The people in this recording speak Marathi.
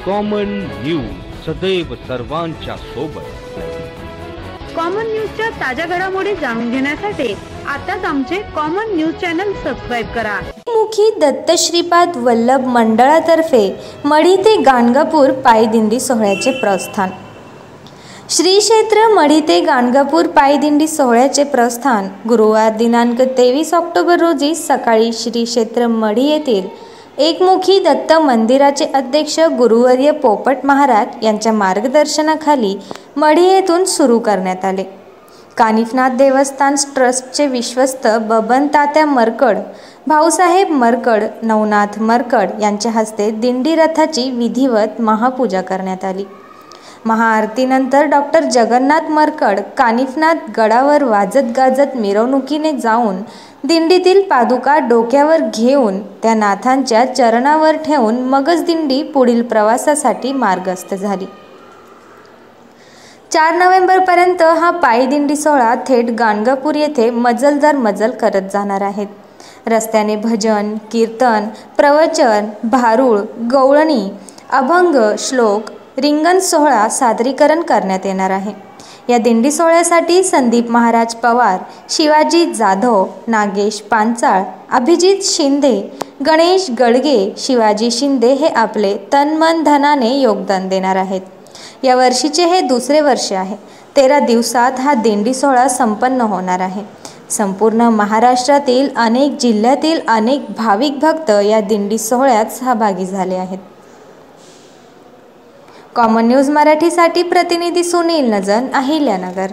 कॉमन न्यूज सदैव सर्वांच्या सोबत। कॉमन न्यूजच्या ताज्या घडामोडी जाणून घेण्यासाठी आताच आमचे कॉमन न्यूज चॅनल सबस्क्राइब करा। मुखी दत्त श्रीपाद वल्लभ मंडळातर्फे मढी ते गाणगापूर पायदिंडी सोहळ्याचे प्रस्थान। श्री क्षेत्र मढी ते गाणगापूर पायदिंडी सोहळ्याचे प्रस्थान गुरुवार दिनांक 23 ऑक्टोबर रोजी सकाळी श्री क्षेत्र मढी येथील एकमुखी दत्त मंदिराचे अध्यक्ष गुरुवर्य पोपट महाराज यांच्या मार्गदर्शनाखाली मढी येथून सुरू करण्यात आले। कानिफनाथ देवस्थान ट्रस्टचे विश्वस्त बबन तात्या मरकड, भाऊसाहेब मरकड, नवनाथ मरकड यांच्या हस्ते दिंडी रथाची विधिवत महापूजा करण्यात आली। महाआरतीनंतर डॉक्टर जगन्नाथ मरकड कानिफनाथ गडावर वाजत गाजत मिरवणुकीने जाऊन दिंडीतील पादुका डोक्यावर घेऊन त्या नाथांच्या चरणावर ठेवून मगच दिंडी पुढील प्रवासासाठी मार्गस्थ झाली। 4 नोव्हेंबरपर्यंत हा पायदिंडी सोहळा थेट गाणगापूर येथे मजलदार मजल करत जाणार आहे। रस्त्याने भजन, कीर्तन, प्रवचन, भारुळ, गवळणी, अभंग, श्लोक, रिंगण सोहळा सादरीकरण करण्यात येणार आहे। या दिंडी सोहळ्यासाठी संदीप महाराज पवार, शिवाजी जाधव, नागेश पांचाळ, अभिजित शिंदे, गणेश गडगे, शिवाजी शिंदे हे आपले तन मन धनाने योगदान देणार आहेत। या वर्षीचे हे दुसरे वर्ष आहे। 13 दिवसात हा दिंडी सोहळा संपन्न होणार आहे। संपूर्ण महाराष्ट्रातील अनेक जिल्ह्यातील अनेक भाविक भक्त या दिंडी सोहळ्यात सहभागी झाले आहेत। कॉमन न्यूज मराठीसाठी प्रतिनिधी सुनील नजन, अहिल्यानगर।